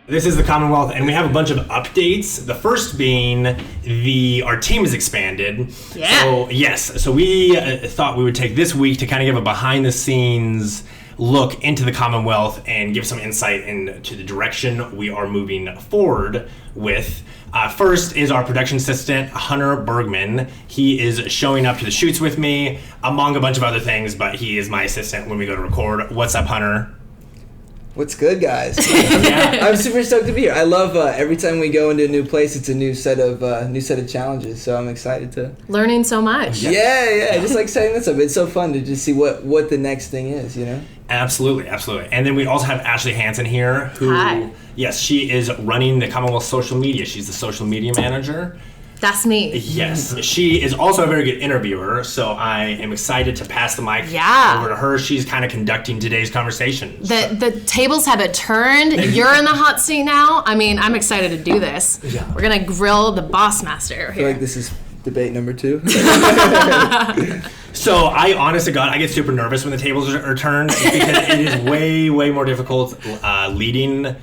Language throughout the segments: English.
This is the Commonwealth, and we have a bunch of updates. The first being our team has expanded. Yeah. So we thought we would take this week to kind of give a behind-the-scenes look into the Commonwealth and give some insight into the direction we are moving forward with. First is our production assistant, Hunter Bergman. He is showing up to the shoots with me, among a bunch of other things, but he is my assistant when we go to record. What's up, Hunter? What's good, guys? I'm super stoked to be here. I love every time we go into a new place, it's a new set of challenges. So I'm excited to learning so much. Yeah. Just like setting this up. It's so fun to just see what the next thing is, you know? Absolutely. And then we also have Ashley Hansen here, who, Hi. Yes, she is running the Commonwealth social media. She's the social media manager. That's me. Yes. She is also a very good interviewer, so I am excited to pass the mic over to her. She's kind of conducting today's conversation. The tables have turned. You're in the hot seat now. I mean, I'm excited to do this. Yeah. We're going to grill the boss master here. I feel like this is debate number 2. So I, honest to God, I get super nervous when the tables are turned because it is way, way more difficult leading.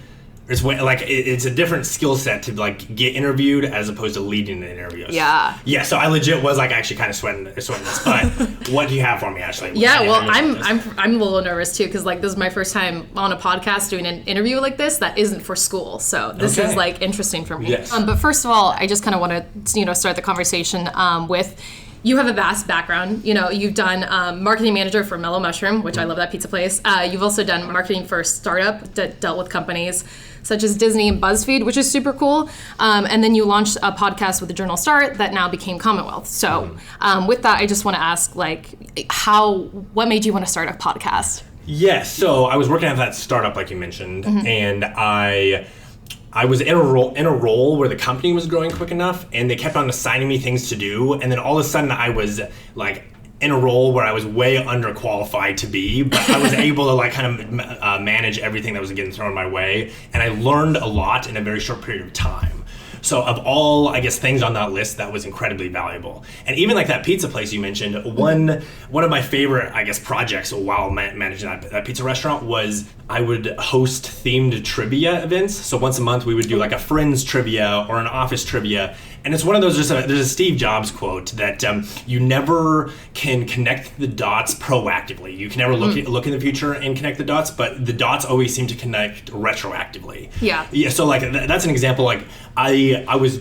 It's a different skill set to get interviewed as opposed to leading the interviews. Yeah. Yeah. So I legit was actually kind of sweating this. But what do you have for me, Ashley? I'm a little nervous too because this is my first time on a podcast doing an interview like this that isn't for school. So this is interesting for me. Yes. But first of all, I just kind of want to start the conversation with. You have a vast background. You've done marketing manager for Mellow Mushroom, which I love that pizza place. You've also done marketing for a startup that dealt with companies such as Disney and BuzzFeed, which is super cool. And then you launched a podcast with the Journal Star that now became Commonwealth. So with that, I just want to ask, what made you want to start a podcast? Yes. So I was working at that startup, like you mentioned, and I was in a role where the company was growing quick enough, and they kept on assigning me things to do, and then all of a sudden I was in a role where I was way underqualified to be, but I was able to manage everything that was getting thrown my way, and I learned a lot in a very short period of time. So of all, things on that list, that was incredibly valuable. And even that pizza place you mentioned, one of my favorite, projects while managing that pizza restaurant was I would host themed trivia events. So once a month we would do a Friends trivia or an Office trivia. And it's one of those, there's a Steve Jobs quote that you never can connect the dots proactively. You can never look in the future and connect the dots, but the dots always seem to connect retroactively. Yeah. Yeah. So that's an example. I was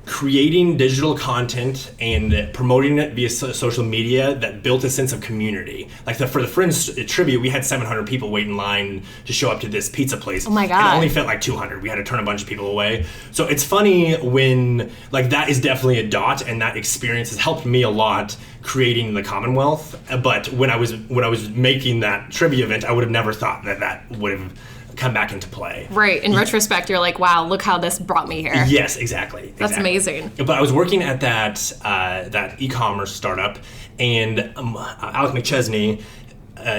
creating digital content and promoting it via social media that built a sense of community. For the Friends trivia, we had 700 people wait in line to show up to this pizza place. Oh my God. And it only fit 200. We had to turn a bunch of people away. So it's funny when that is definitely a dot, and that experience has helped me a lot creating the Commonwealth. But when I was making that trivia event, I would have never thought that would have come back into play. Right. In retrospect, you're like, wow, look how this brought me here. Yes, exactly. That's amazing. But I was working at that e-commerce startup, and Alec McChesney,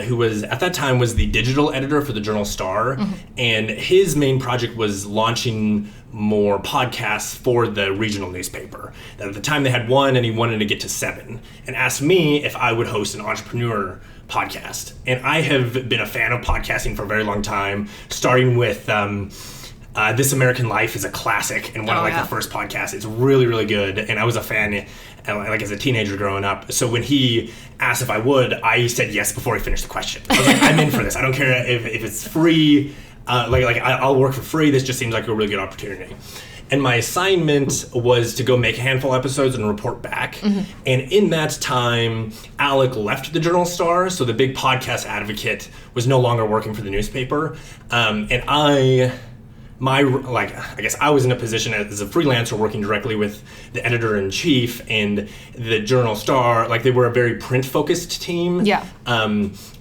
who was at that time was the digital editor for the Journal Star, and his main project was launching more podcasts for the regional newspaper. At the time they had 1, and he wanted to get to 7, and asked me if I would host an entrepreneur podcast. And I have been a fan of podcasting for a very long time, starting with This American Life is a classic and one of the first podcasts. It's really, really good, and I was a fan as a teenager growing up. So when he asked if I would, I said yes before he finished the question. I was I'm in for this. I don't care if it's free. I'll work for free. This just seems like a really good opportunity. And my assignment was to go make a handful of episodes and report back. And in that time, Alec left the Journal Star, so the big podcast advocate was no longer working for the newspaper. And I was in a position as a freelancer working directly with the editor-in-chief and the Journal Star. They were a very print-focused team. Yeah.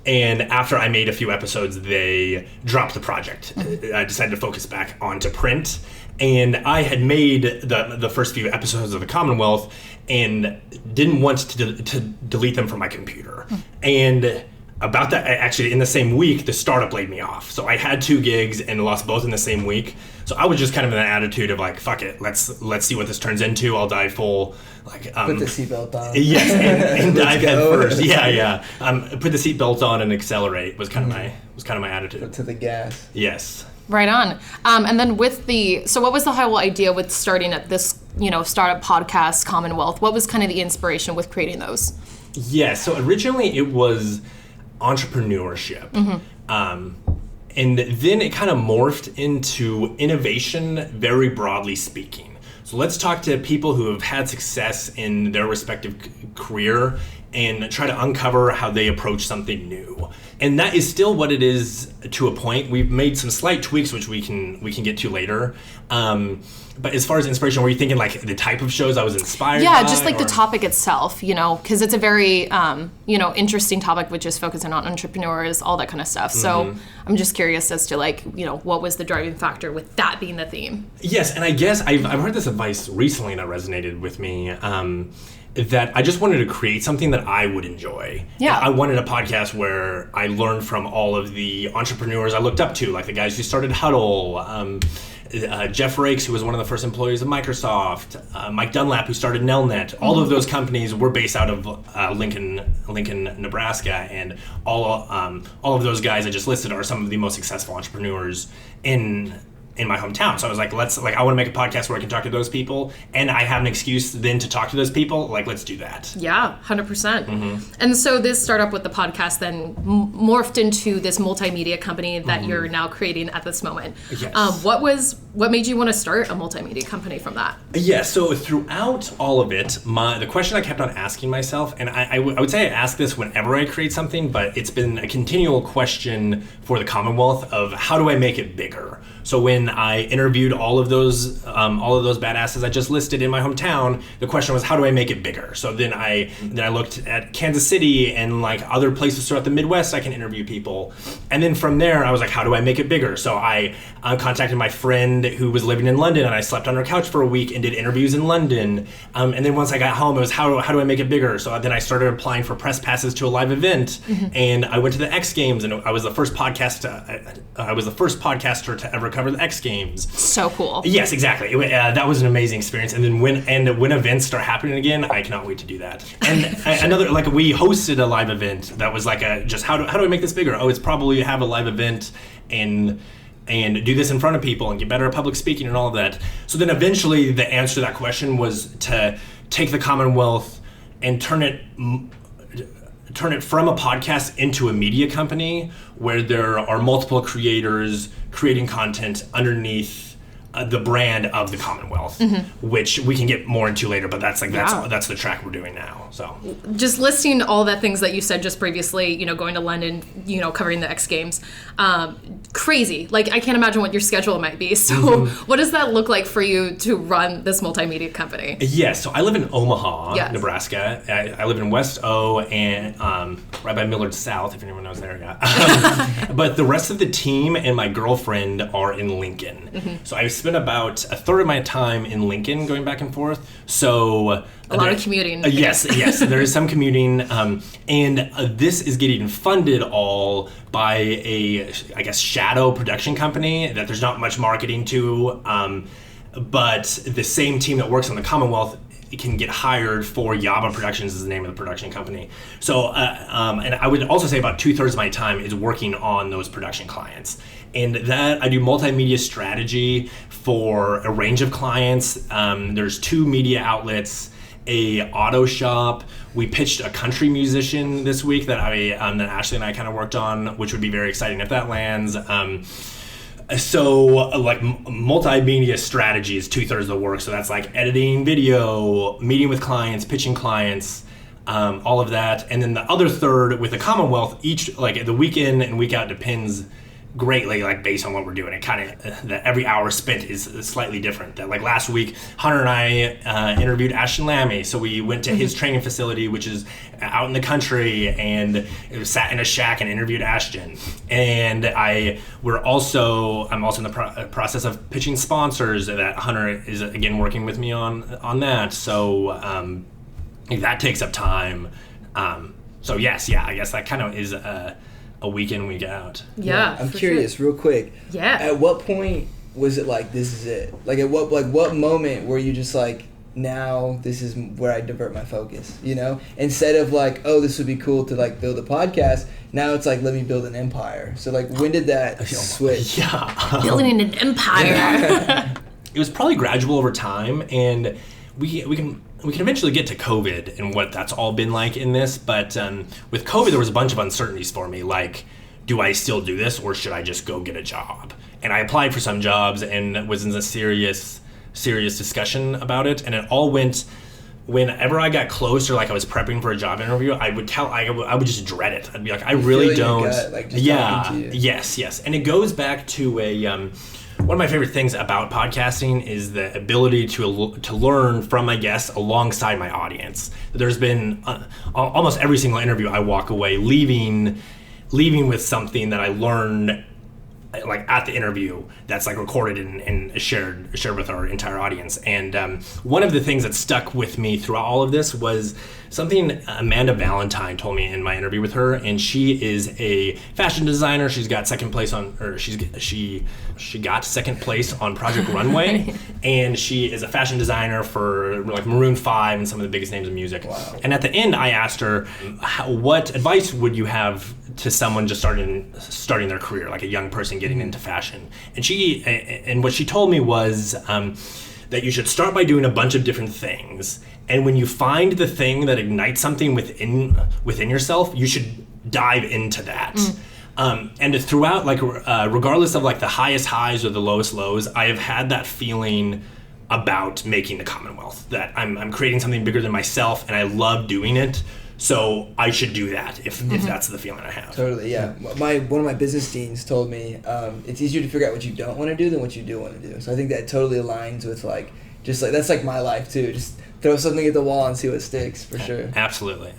And after I made a few episodes, they dropped the project. I decided to focus back onto print. And I had made the first few episodes of the Commonwealth and didn't want to delete them from my computer. And about that, actually, in the same week, the startup laid me off. So I had 2 gigs and lost both in the same week. So I was just kind of in that attitude of fuck it, let's see what this turns into. I'll dive full. Put the seatbelt on. Yes, and dive head first. Yeah. Put the seatbelt on and accelerate was kind of my attitude. Put to the gas. Yes. Right on. And then so what was the whole idea with starting at this, startup podcast, Commonwealth? What was kind of the inspiration with creating those? Yeah, so originally it was entrepreneurship. And then it kind of morphed into innovation, very broadly speaking. So let's talk to people who have had success in their respective career and try to uncover how they approach something new. And that is still what it is to a point. We've made some slight tweaks, which we can get to later. But as far as inspiration, were you thinking like the type of shows I was inspired by? Yeah, just like the topic itself, because it's a very, interesting topic, which is focusing on entrepreneurs, all that kind of stuff. So I'm just curious as to what was the driving factor with that being the theme? Yes, and I guess I've heard this advice recently that resonated with me. That I just wanted to create something that I would enjoy. Yeah. I wanted a podcast where I learned from all of the entrepreneurs I looked up to, like the guys who started Huddle, Jeff Rakes, who was one of the first employees of Microsoft, Mike Dunlap, who started Nelnet. All of those companies were based out of Lincoln, Nebraska, and all of those guys I just listed are some of the most successful entrepreneurs in my hometown. So I was like, I want to make a podcast where I can talk to those people, and I have an excuse then to talk to those people. Let's do that. Yeah, 100%. And so this startup with the podcast then morphed into this multimedia company that you're now creating at this moment. Yes. What made you want to start a multimedia company from that? Yeah, so throughout all of it, the question I kept on asking myself, and I would say I ask this whenever I create something, but it's been a continual question for the Commonwealth of how do I make it bigger? So when I interviewed all of those badasses I just listed in my hometown, the question was, how do I make it bigger? So then I looked at Kansas City and other places throughout the Midwest I can interview people. And then from there I was like, how do I make it bigger? So I contacted my friend who was living in London, and I slept on her couch for a week and did interviews in London. And then once I got home, it was how do I make it bigger? So then I started applying for press passes to a live event, and I went to the X Games, and I was the first podcaster to ever cover the X Games. So cool. Yes, exactly. That was an amazing experience. And then when events start happening again, I cannot wait to do that. And another, we hosted a live event that was just how do I make this bigger? Oh, it's probably have a live event and do this in front of people and get better at public speaking and all of that. So then eventually the answer to that question was to take the Commonwealth and turn it from a podcast into a media company where there are multiple creators creating content underneath the brand of the Commonwealth, which we can get more into later, but that's the track we're doing now. So just listing all the things that you said just previously, going to London, covering the X Games, crazy. I can't imagine what your schedule might be. So what does that look like for you to run this multimedia company? Yeah, so I live in Omaha, Nebraska. I live in West O and right by Millard South, if anyone knows there. Yeah. But the rest of the team and my girlfriend are in Lincoln. So I spent about a third of my time in Lincoln going back and forth. So a lot of commuting. Yes, there is some commuting, and this is getting funded all by a, shadow production company that there's not much marketing to, but the same team that works on the Commonwealth can get hired for Yaba Productions is the name of the production company. So, and I would also say about 2/3 of my time is working on those production clients. And that I do multimedia strategy for a range of clients. There's 2 media outlets, a auto shop. We pitched a country musician this week that that Ashley and I kind of worked on, which would be very exciting if that lands. So multimedia strategy is 2/3 of the work. So that's editing video, meeting with clients, pitching clients, all of that. And then the other third with the Commonwealth, each the week in and week out depends greatly based on what we're doing. It kind of that every hour spent is slightly different. That last week Hunter and I interviewed Ashton Lammy, so we went to his training facility, which is out in the country, and sat in a shack and interviewed Ashton. And I'm also in the process of pitching sponsors that Hunter is again working with me on that. So that takes up time. So yes, I guess that kind of is a week in, week out. Yeah, I'm curious, real quick. Yeah. At what point was it this is it? At what moment were you just now this is where I divert my focus, you know? Instead of like, oh, this would be cool to like build a podcast, now it's like, let me build an empire. So like, when did that switch? Yeah. Building an empire. It was probably gradual over time, and we can eventually get to COVID and what that's all been like in this, but with COVID there was a bunch of uncertainties for me, like, do I still do this or should I just go get a job? And I applied for some jobs and was in a serious discussion about it, and it all went, whenever I got close or like I was prepping for a job interview, I would just dread it. I'd be like, I really don't. Gut, like, just talking to you. Yes. And it goes back to one of my favorite things about podcasting is the ability to learn from my guests alongside my audience. There's been almost every single interview I walk away leaving with something that I learned like at the interview that's like recorded and shared with our entire audience. And one of the things that stuck with me throughout all of this was something Amanda Valentine told me in my interview with her, and she is a fashion designer. She's got second place on, or she got second place on Project Runway, and she is a fashion designer for like Maroon 5 and some of the biggest names in music. Wow. And at the end, I asked her, what advice would you have to someone just starting their career, like a young person getting into fashion? And what she told me was that you should start by doing a bunch of different things, and when you find the thing that ignites something within yourself, you should dive into that. And throughout, like regardless of like the highest highs or the lowest lows, I have had that feeling about making the Commonwealth, that I'm creating something bigger than myself, and I love doing it. So I should do that if that's the feeling I have. Totally, yeah. One of my business deans told me it's easier to figure out what you don't want to do than what you do want to do. So I think that totally aligns with like, just like, that's like my life too. Just throw something at the wall and see what sticks, for sure. Absolutely.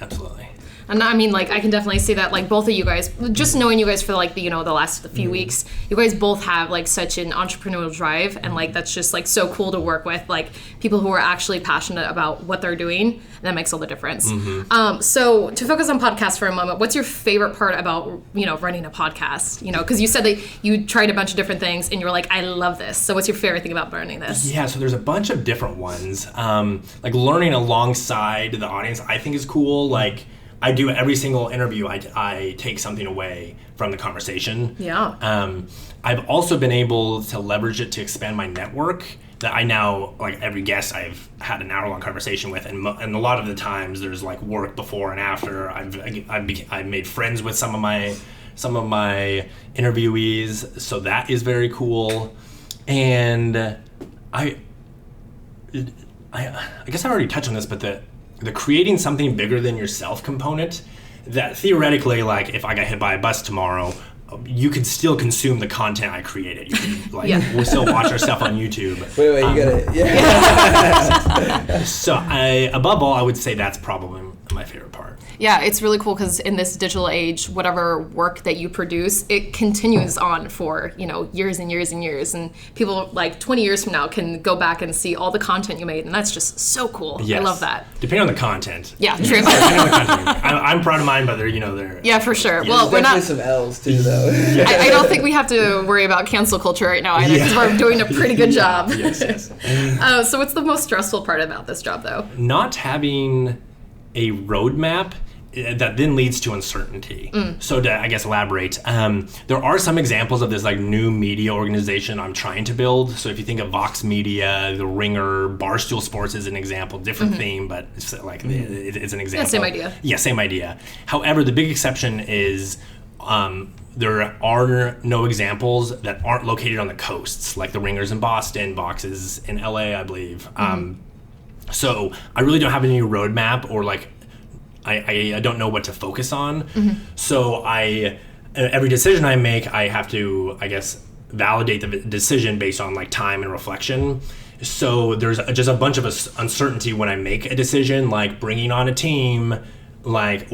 And I mean, like, I can definitely see that, like, both of you guys, just knowing you guys for, like, the last few weeks, you guys both have, like, such an entrepreneurial drive, and, like, that's just, like, so cool to work with, like, people who are actually passionate about what they're doing, and that makes all the difference. So, to focus on podcasts for a moment, what's your favorite part about, running a podcast? Because you said that you tried a bunch of different things, and you were like, I love this. So, what's your favorite thing about running this? Yeah, so there's a bunch of different ones. Like, learning alongside the audience, I think is cool. Like, I do every single interview, I take something away from the conversation. Yeah. I've also been able to leverage it to expand my network, that I now, like, every guest I've had an hour-long conversation with, and a lot of the times there's like work before and after. I've made friends with some of my interviewees, so that is very cool. And I guess I already touched on this, but the creating something bigger than yourself component, that theoretically, like, if I got hit by a bus tomorrow, you could still consume the content I created. You could, like, we'll still watch our stuff on YouTube. Wait, you got it. Yeah. So above all, I would say that's probably my favorite part. Yeah, it's really cool because in this digital age, whatever work that you produce, it continues on for, years and years and years. And people, like, 20 years from now can go back and see all the content you made. And that's just so cool. Yes. I love that. Depending on the content. Yeah, true. Depending on the content. I'm proud of mine, but they're. Yeah, for sure. Yeah. Well, we're not. Some L's too, though. I don't think we have to worry about cancel culture right now either, because we're doing a pretty good job. Yes. So what's the most stressful part about this job, though? Not having a roadmap that then leads to uncertainty. So to, I guess, elaborate, there are some examples of this, like, new media organization I'm trying to build. So if you think of Vox Media, The Ringer, Barstool Sports is an example, different theme, but it's like it's an example. Yeah, same idea. Yeah, same idea. However, the big exception is there are no examples that aren't located on the coasts, like The Ringer's in Boston, Vox's in LA, I believe. So I really don't have any roadmap, or like I don't know what to focus on. So every decision I make, I have to, I guess, validate the decision based on, like, time and reflection. So there's just a bunch of uncertainty when I make a decision, like bringing on a team, like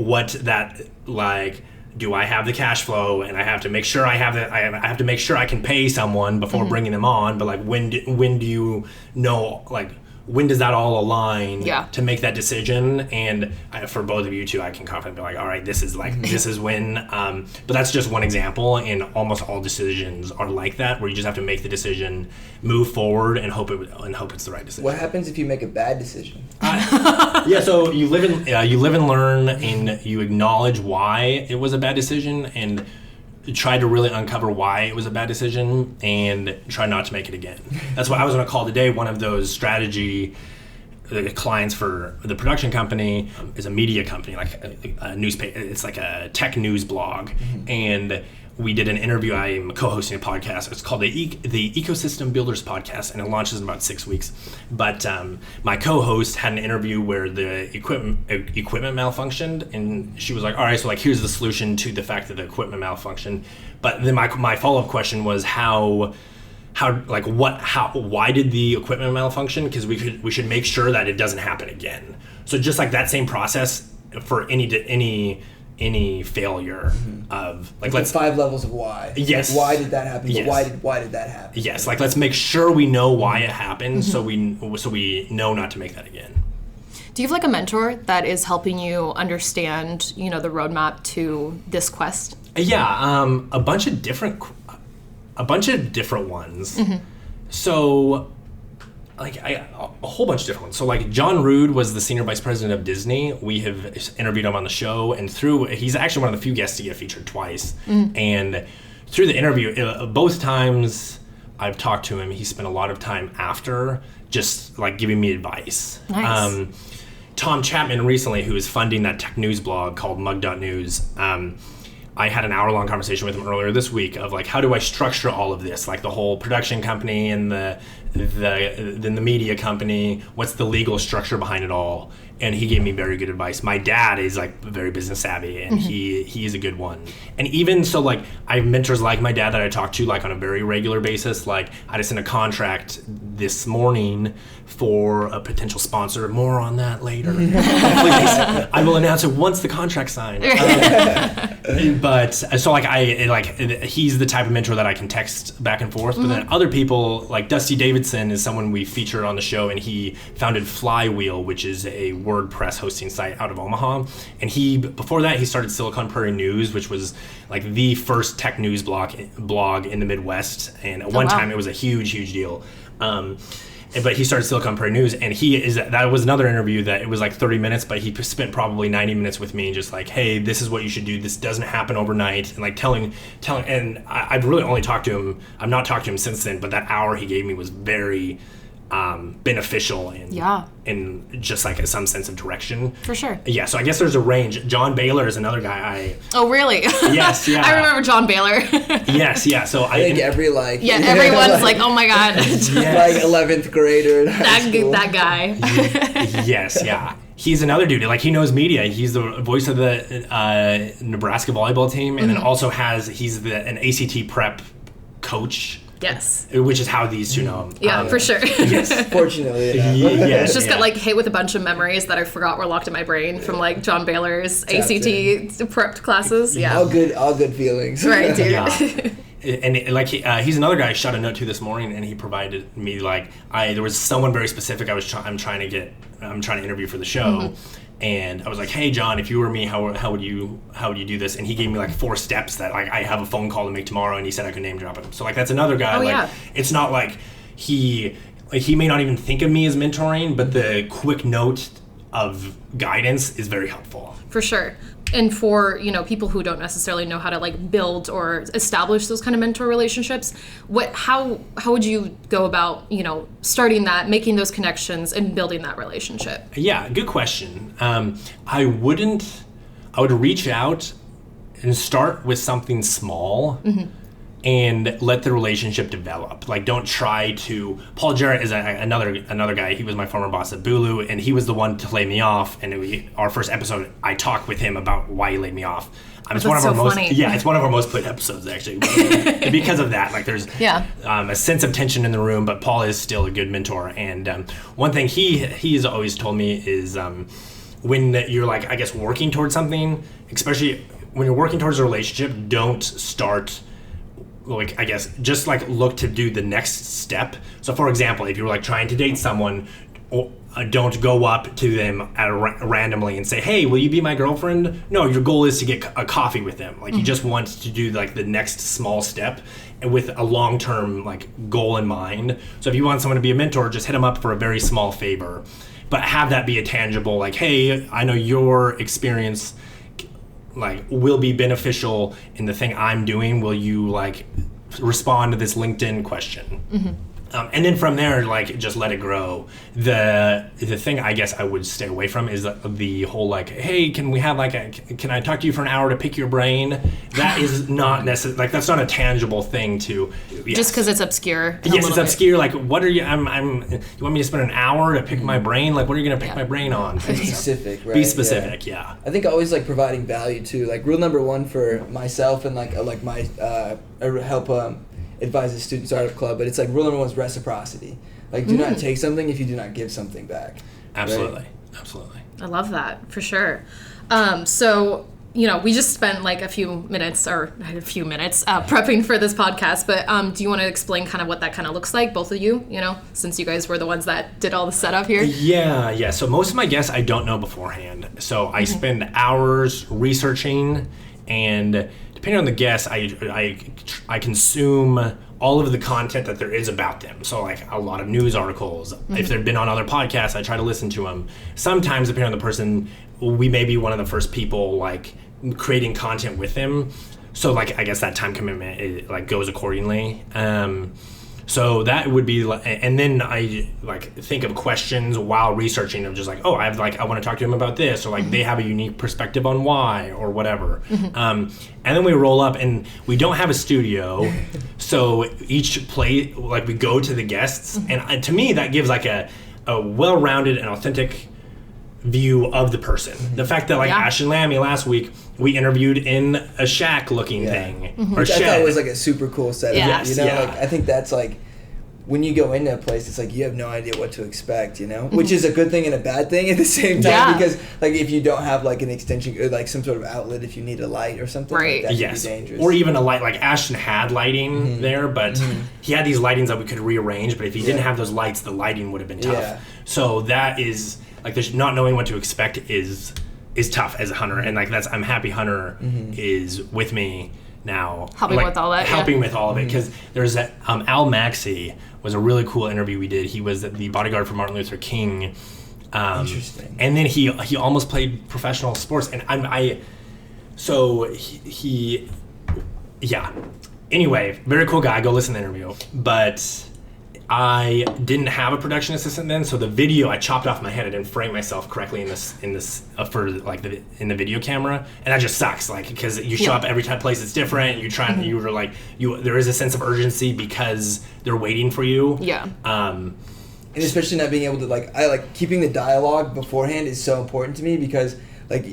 do I have the cash flow, and I have to make sure I have it. I have to make sure I can pay someone before bringing them on. But, like, when do you know, like, when does that all align to make that decision? And for both of you too, I can confidently be like, all right, this is this is when. But that's just one example, and almost all decisions are like that, where you just have to make the decision, move forward, and hope it's the right decision. What happens if you make a bad decision? So you live and learn, and you acknowledge why it was a bad decision, and try to really uncover why it was a bad decision, and try not to make it again. That's why I was on a call today. One of those strategy clients for the production company is a media company, like a newspaper. It's like a tech news blog, and we did an interview. I'm co-hosting a podcast. It's called the Ecosystem Builders Podcast, and it launches in about 6 weeks. But my co-host had an interview where the equipment malfunctioned, and she was like, all right, so like here's the solution to the fact that the equipment malfunctioned. But then my follow-up question was why did the equipment malfunction? Because we should make sure that it doesn't happen again. So just like that same process for any failure of like let's 5 levels of why. Yes. Like, why did that happen? Yes. But why did that happen? Yes. Like let's make sure we know why it happened, so we know not to make that again. Do you have like a mentor that is helping you understand, the roadmap to this quest? Yeah, a bunch of different ones. So a whole bunch of different ones. So like John Rood was the senior vice president of Disney. We have interviewed him on the show, and he's actually one of the few guests to get featured twice. And through the interview, both times I've talked to him, he spent a lot of time after just like giving me advice. Nice. Tom Chapman recently, who is funding that tech news blog called Mug.News, I had an hour-long conversation with him earlier this week of like, how do I structure all of this? Like the whole production company and then the media company, what's the legal structure behind it all? And he gave me very good advice. My dad is like very business savvy, and he is a good one. And even so, like I have mentors like my dad that I talk to like on a very regular basis. Like I just sent a contract this morning for a potential sponsor. More on that later. I will announce it once the contract's signed. But so he's the type of mentor that I can text back and forth. But then other people like Dusty Davidson is someone we featured on the show, and he founded Flywheel, which is a WordPress hosting site out of Omaha. And before that he started Silicon Prairie News, which was like the first tech news blog in the Midwest. And at one time it was a huge deal. But he started Silicon Prairie News, and that was another interview that it was like 30 minutes, but he spent probably 90 minutes with me just like, hey, this is what you should do. This doesn't happen overnight. And like telling, and I've really only talked to him. I've not talked to him since then, but that hour he gave me was very beneficial and just like some sense of direction. For sure. Yeah, so I guess there's a range. John Baylor is another guy Oh, really? Yes, yeah. I remember John Baylor. Yes, yeah. So I think everyone's like, oh my God. Yes. Like 11th grader. That guy. Yes, yeah. He's another dude. Like he knows media. He's the voice of the Nebraska volleybal team, and then also he's an ACT prep coach. Yes. Which is how these two know him. Yeah, for sure. Yes. Fortunately. Yes. Just got like hit with a bunch of memories that I forgot were locked in my brain from like John Baylor's ACT prepped classes. Yeah. All good feelings. Right, dude. Yeah. And like he's another guy I shot a note to this morning, and he provided me like there was someone very specific I'm trying to interview for the show. And I was like, hey John, if you were me, how would you do this? And he gave me like 4 steps that like I have a phone call to make tomorrow, and he said I could name drop him. So like that's another guy. It's not like he may not even think of me as mentoring, but the quick note of guidance is very helpful. For sure. And for, people who don't necessarily know how to like build or establish those kind of mentor relationships, how would you go about, starting that, making those connections and building that relationship? Yeah, good question. I would reach out and start with something small and let the relationship develop. Like, don't try to. Paul Jarrett is another guy. He was my former boss at Bulu, and he was the one to lay me off. And our first episode, I talked with him about why he laid me off. It's one of our most funny. Yeah, it's one of our most played episodes actually. Because of that, like there's a sense of tension in the room, but Paul is still a good mentor. And one thing he's always told me is when you're like, I guess, working towards something, especially when you're working towards a relationship, don't start. Like, I guess, just like look to do the next step. So for example, if you were like trying to date someone, don't go up to them randomly and say, hey, will you be my girlfriend? No, your goal is to get a coffee with them. Like, you just want to do like the next small step with a long-term like goal in mind. So if you want someone to be a mentor, just hit them up for a very small favor, but have that be a tangible, like, hey, I know your experience like will be beneficial in the thing I'm doing. Will you like respond to this LinkedIn question? And then from there, like, just let it grow. The thing I guess I would stay away from is the whole like, hey, can we have like can I talk to you for an hour to pick your brain? That is not necessary. Like, that's not a tangible thing to. Yes. Just because it's obscure. Yes, it's obscure. Like, what are you? You want me to spend an hour to pick my brain? Like, what are you gonna pick my brain on? Be specific, right? Be specific. Yeah. I think always like providing value too. Like, rule number one for myself and like my help advise the student startup club, but it's like rule number one is reciprocity. Like, do not take something if you do not give something back. Absolutely. Right? Absolutely. I love that, for sure. So, we just spent like a few minutes prepping for this podcast, but do you want to explain kind of what that kind of looks like, both of you, since you guys were the ones that did all the setup here? Yeah. So most of my guests I don't know beforehand. So I spend hours researching, and depending on the guest, I consume all of the content that there is about them. So like a lot of news articles. If they've been on other podcasts, I try to listen to them. Sometimes, depending on the person, we may be one of the first people like creating content with them. So like, I guess that time commitment like goes accordingly. So that would be, and then I like think of questions while researching of just like, oh, I want to talk to them about this, or like they have a unique perspective on why, or whatever. And then we roll up, and we don't have a studio, so each play, like we go to the guests, and to me that gives like a well-rounded and authentic view of the person. The fact that like Ash and Lammy last week, we interviewed in a shack looking thing, or which shed. I thought was like a super cool setup. Yes, Like, I think that's like, when you go into a place, it's like you have no idea what to expect, which is a good thing and a bad thing at the same time, because like if you don't have like an extension or like some sort of outlet, if you need a light or something, right? Like, that can be dangerous. Or even a light. Like Ashton had lighting there, but he had these lightings that we could rearrange. But if he didn't have those lights, the lighting would have been tough. Yeah. So that is like, there's not knowing what to expect is tough as a hunter, and like I'm happy Hunter is with me now, helping with all that. Helping with all of it, because there's that Al Maxey was a really cool interview we did. He was the bodyguard for Martin Luther King. Interesting. And then he almost played professional sports, and Anyway, very cool guy. Go listen to the interview. But I didn't have a production assistant then, so the video I chopped off my head. I didn't frame myself correctly in the video camera, and that just sucks. Like, because you show up every time place it's different. You try and there is a sense of urgency because they're waiting for you. Yeah. And especially not being able to keeping the dialogue beforehand is so important to me, because like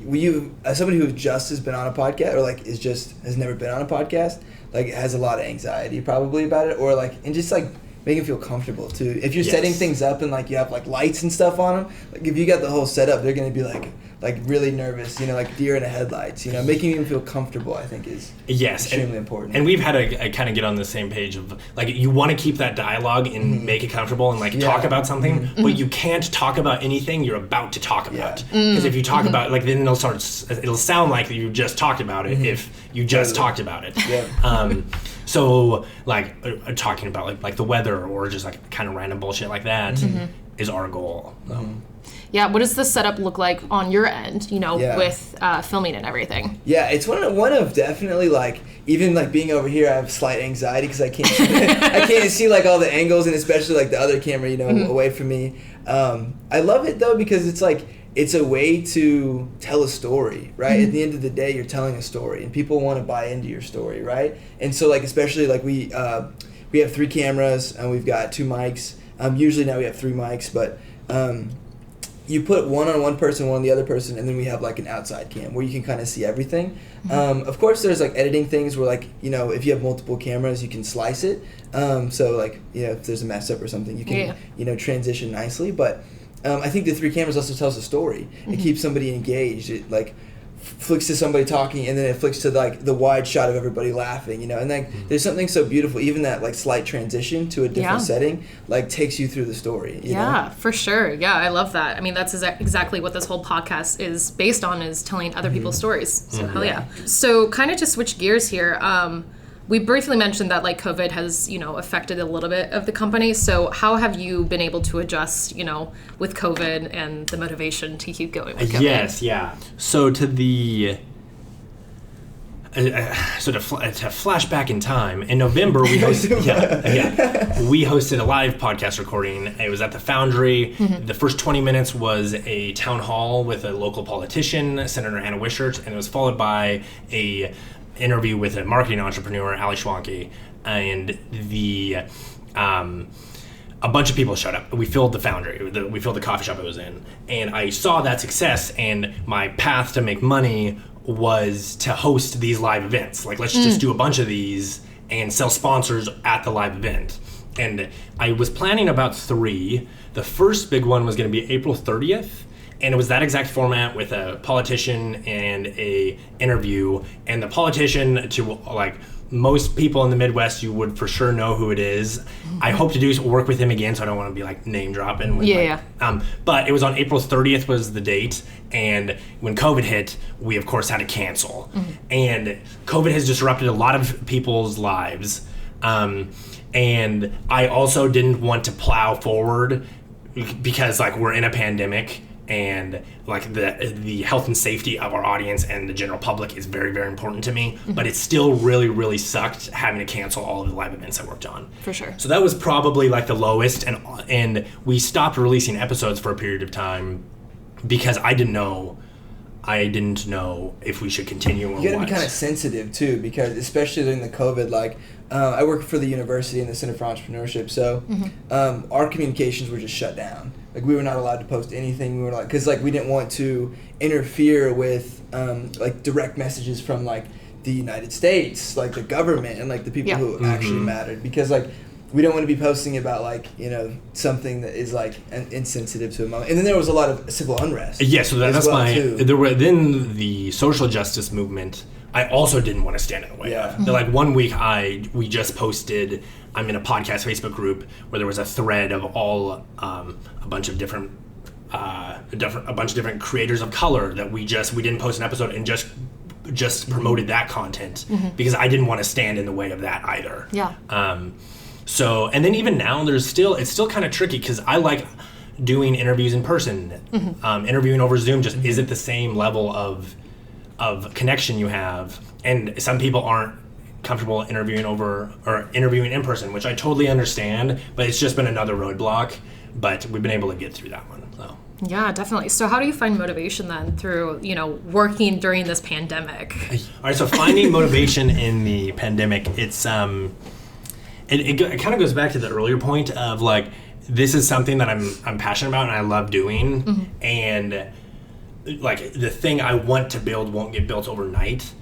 as somebody who just has been on a podcast, or like has never been on a podcast, like has a lot of anxiety probably about it, or like, and just like make them feel comfortable too. If you're setting things up and like you have like lights and stuff on them, like if you got the whole setup, they're gonna be like really nervous, like deer in the headlights. Making them feel comfortable, I think, is extremely important. And we've had to kind of get on the same page of like, you want to keep that dialogue and make it comfortable and like talk about something, but you can't talk about anything you're about to talk about, because if you talk about like, then it'll sound like you just talked about it if you just talked about it. So like talking about like the weather or just like kind of random bullshit like that is our goal. Yeah, what does the setup look like on your end, with filming and everything? Yeah, it's one of definitely like, even like being over here, I have slight anxiety because I can't see like all the angles, and especially like the other camera, away from me. I love it though, because it's like, it's a way to tell a story, right? At the end of the day, you're telling a story, and people want to buy into your story, right? And so like, especially like we have 3 cameras and we've got 2 mics. Usually now we have 3 mics, but you put one on one person, one on the other person, and then we have like an outside cam where you can kind of see everything. Of course, there's like editing things where like, if you have multiple cameras, you can slice it. So like, if there's a mess up or something, you can, transition nicely. But I think the 3 cameras also tells a story. It keeps somebody engaged. It, like, flicks to somebody talking, and then it flicks to like the wide shot of everybody laughing, you know, and like there's something so beautiful, even that like slight transition to a different setting like takes you through the story, you know? For sure. Yeah, I love that. I mean, that's exactly what this whole podcast is based on, is telling other people's stories. So hell yeah. So kind of to switch gears here, we briefly mentioned that like COVID has, you know, affected a little bit of the company. So how have you been able to adjust, you know, with COVID and the motivation to keep going with COVID? Yes, yeah. So to the to flash back in time, in November we hosted we hosted a live podcast recording. It was at the Foundry. The first 20 minutes was a town hall with a local politician, Senator Hannah Wishart, and it was followed by a interview with a marketing entrepreneur, Ali Schwanke, and a bunch of people showed up. We filled the Foundry. We filled the coffee shop it was in, and I saw that success. And my path to make money was to host these live events. Like, let's just do a bunch of these and sell sponsors at the live event. And I was planning about 3. The first big one was going to be April 30th. And it was that exact format with a politician and a interview. And the politician, to like most people in the Midwest, you would for sure know who it is. I hope to do work with him again, so I don't want to be like name dropping. But it was on April 30th was the date. And when COVID hit, we of course had to cancel. And COVID has disrupted a lot of people's lives. And I also didn't want to plow forward because like we're in a pandemic. And like the health and safety of our audience and the general public is very, very important to me. But it still really, really sucked having to cancel all of the live events I worked on. For sure. So that was probably like the lowest, and we stopped releasing episodes for a period of time because I didn't know if we should continue or what. You gotta be kind of sensitive too, because especially during the COVID, like I work for the university in the Center for Entrepreneurship, so our communications were just shut down. Like we were not allowed to post anything. We were like, because like we didn't want to interfere with like direct messages from like the United States, like the government and like the people who actually mattered, because like we don't want to be posting about like, you know, something that is like insensitive to a moment. And then there was a lot of civil unrest. Yeah, so that's then the social justice movement. I also didn't want to stand in the way of. Like one week we just posted, I'm in a podcast Facebook group where there was a thread of all a bunch of different creators of color that we didn't post an episode and just promoted that content because I didn't want to stand in the way of that either. So, and then even now it's still kind of tricky because I like doing interviews in person. Interviewing over Zoom just isn't the same level of connection you have, and some people aren't comfortable interviewing in person, which I totally understand, but it's just been another roadblock, but we've been able to get through that one. So yeah, definitely. So how do you find motivation then through, you know, working during this pandemic? All right, so finding motivation in the pandemic, it's it kind of goes back to the earlier point of like, this is something that I'm passionate about and I love doing, and like the thing I want to build won't get built overnight.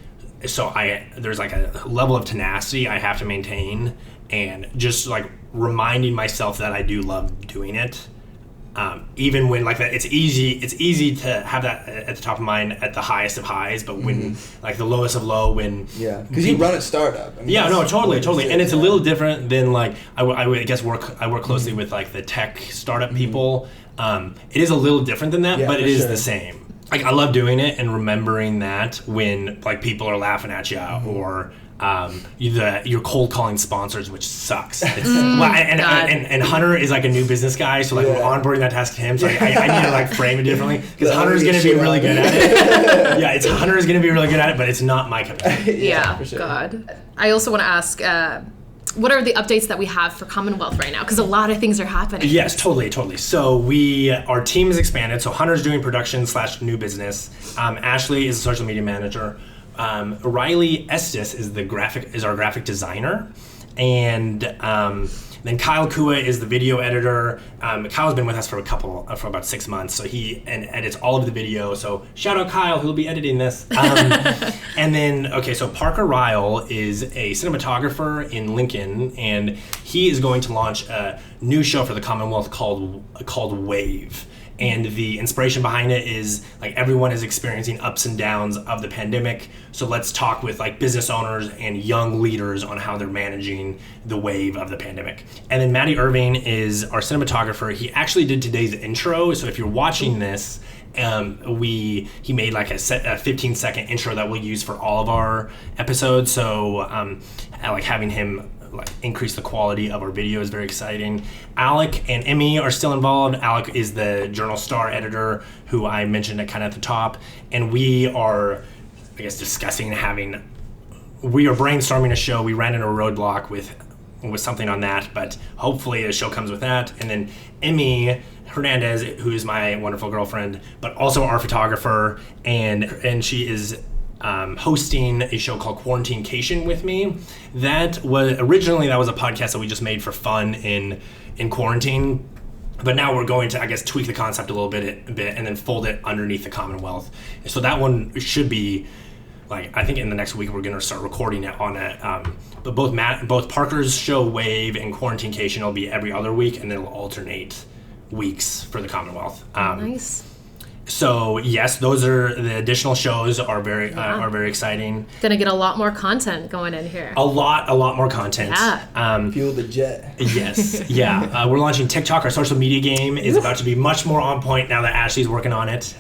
So there's like a level of tenacity I have to maintain, and just like reminding myself that I do love doing it. Even when like that, it's easy to have that at the top of mind at the highest of highs, but when like the lowest of low, when because you run a startup. I mean, totally, and it's a little different than like I would guess I work closely with like the tech startup people. It is a little different than that, but it is the same. Like I love doing it and remembering that when like people are laughing at you or you're cold calling sponsors, which sucks. And Hunter is like a new business guy, so like we're onboarding that task to him. So I need to like frame it differently because Hunter's going to be really good at it. Hunter is going to be really good at it, but it's not my cup of tea. For sure. God. I also want to ask. What are the updates that we have for Commonwealth right now? Because a lot of things are happening. Yes, totally. So our team is expanded. So Hunter's doing production / new business. Ashley is a social media manager. Riley Estes is our graphic designer. And then Kyle Kua is the video editor. Kyle's been with us for about 6 months, so he edits all of the video. So shout out Kyle, who'll be editing this. And then so Parker Ryle is a cinematographer in Lincoln, and he is going to launch a new show for the Commonwealth called Wave. And the inspiration behind it is like everyone is experiencing ups and downs of the pandemic. So let's talk with like business owners and young leaders on how they're managing the wave of the pandemic. And then Maddie Irving is our cinematographer. He actually did today's intro. So if you're watching this, he made like a 15-second intro that we'll use for all of our episodes. So like having him like increase the quality of our video is very exciting. Alec and Emmy are still involved. Alec is the Journal Star editor who I mentioned kind of at the top, and we are, I guess, we are brainstorming a show. We ran into a roadblock with something on that, but hopefully a show comes with that. And then Emmy Hernandez, who is my wonderful girlfriend, but also our photographer, and she is hosting a show called Quarantinecation with me. That was a podcast that we just made for fun in quarantine, but now we're going to, I guess, tweak the concept a little bit and then fold it underneath the Commonwealth. So that one should be, like, I think in the next week we're going to start recording it on it. But both Parker's show Wave and Quarantinecation will be every other week, and then it'll alternate weeks for the Commonwealth. Nice. So yes, those are the additional shows are very exciting. Gonna get a lot more content going in here. A lot more content. Yeah. Fuel the jet. Yes. Yeah. We're launching TikTok. Our social media game is about to be much more on point now that Ashley's working on it.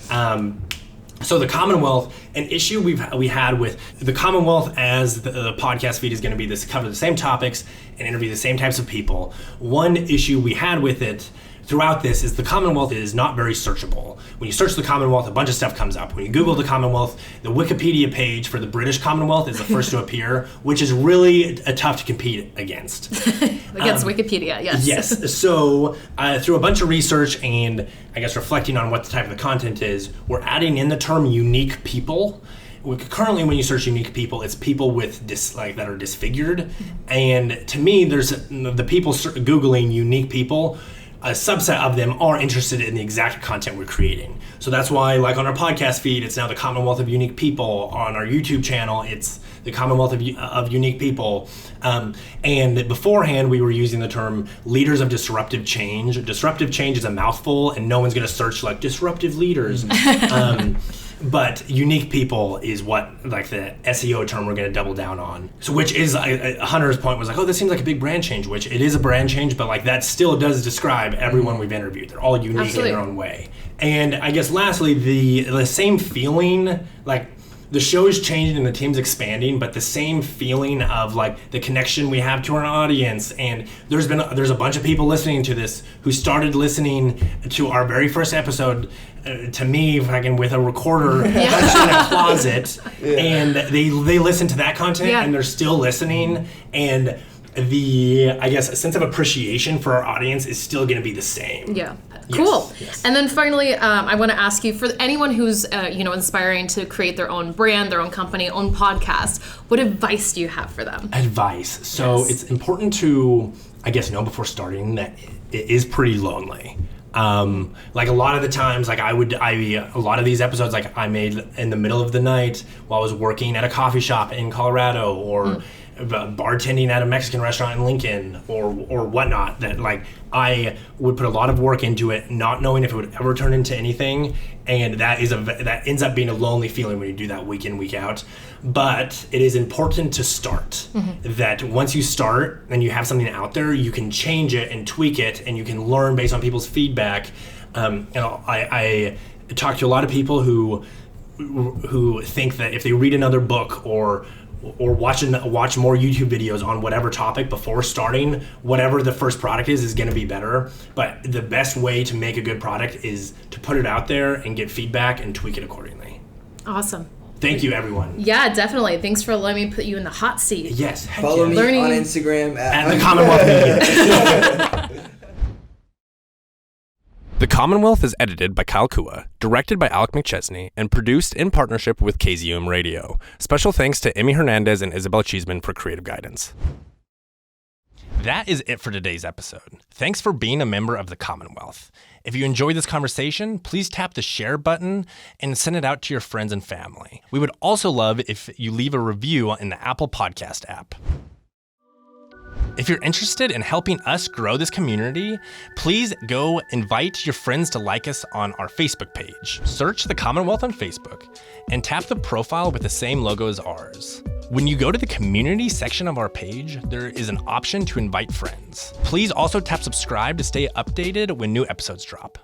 So the Commonwealth, an issue we had with the Commonwealth as the podcast feed is going to be cover the same topics and interview the same types of people. One issue we had with it throughout this is the Commonwealth is not very searchable. When you search the Commonwealth, a bunch of stuff comes up. When you Google the Commonwealth, the Wikipedia page for the British Commonwealth is the first to appear, which is really tough to compete against. Against Wikipedia, yes. Yes. So through a bunch of research and I guess reflecting on what the type of the content is, we're adding in the term unique people. Currently, when you search unique people, it's people with that are disfigured. And to me, there's the people Googling unique people, a subset of them are interested in the exact content we're creating. So that's why, like on our podcast feed, it's now the Commonwealth of Unique People. On our YouTube channel, it's the Commonwealth of Unique People. And beforehand, we were using the term leaders of disruptive change. Disruptive change is a mouthful, and no one's going to search like disruptive leaders. But unique people is what, like, the SEO term we're going to double down on. So which is, Hunter's point was like, oh, this seems like a big brand change, which it is a brand change, but like that still does describe everyone we've interviewed. They're all unique Absolutely. in their own way. And I guess lastly, the same feeling, like the show's changing and the team's expanding, but the same feeling of like the connection we have to our audience. And there's a bunch of people listening to this who started listening to our very first episode to me, fucking with a recorder punched in a closet, and they listen to that content and they're still listening, and the, I guess, sense of appreciation for our audience is still going to be the same. Yeah. Cool. Yes. And then finally, I want to ask you, for anyone who's inspiring to create their own brand, their own company, own podcast, what advice do you have for them? Advice. So it's important to, I guess, know before starting that it is pretty lonely. Like a lot of the times, like a lot of these episodes, like I made in the middle of the night while I was working at a coffee shop in Colorado, or bartending at a Mexican restaurant in Lincoln, or whatnot, that like I would put a lot of work into it, not knowing if it would ever turn into anything, and that ends up being a lonely feeling when you do that week in, week out. But it is important to start. That once you start and you have something out there, you can change it and tweak it, and you can learn based on people's feedback. I talk to a lot of people who think that if they read another book or watch more YouTube videos on whatever topic before starting, whatever the first product is going to be better. But the best way to make a good product is to put it out there and get feedback and tweak it accordingly. Awesome. Thank you, everyone. Yeah, definitely. Thanks for letting me put you in the hot seat. Yes. Follow me on Instagram at the Commonwealth Media. The Commonwealth is edited by Kyle Kua, directed by Alec McChesney, and produced in partnership with KZUM Radio. Special thanks to Emmy Hernandez and Isabel Cheeseman for creative guidance. That is it for today's episode. Thanks for being a member of the Commonwealth. If you enjoyed this conversation, please tap the share button and send it out to your friends and family. We would also love if you leave a review in the Apple Podcast app. If you're interested in helping us grow this community, please go invite your friends to like us on our Facebook page. Search the Commonwealth on Facebook and tap the profile with the same logo as ours. When you go to the community section of our page, there is an option to invite friends. Please also tap subscribe to stay updated when new episodes drop.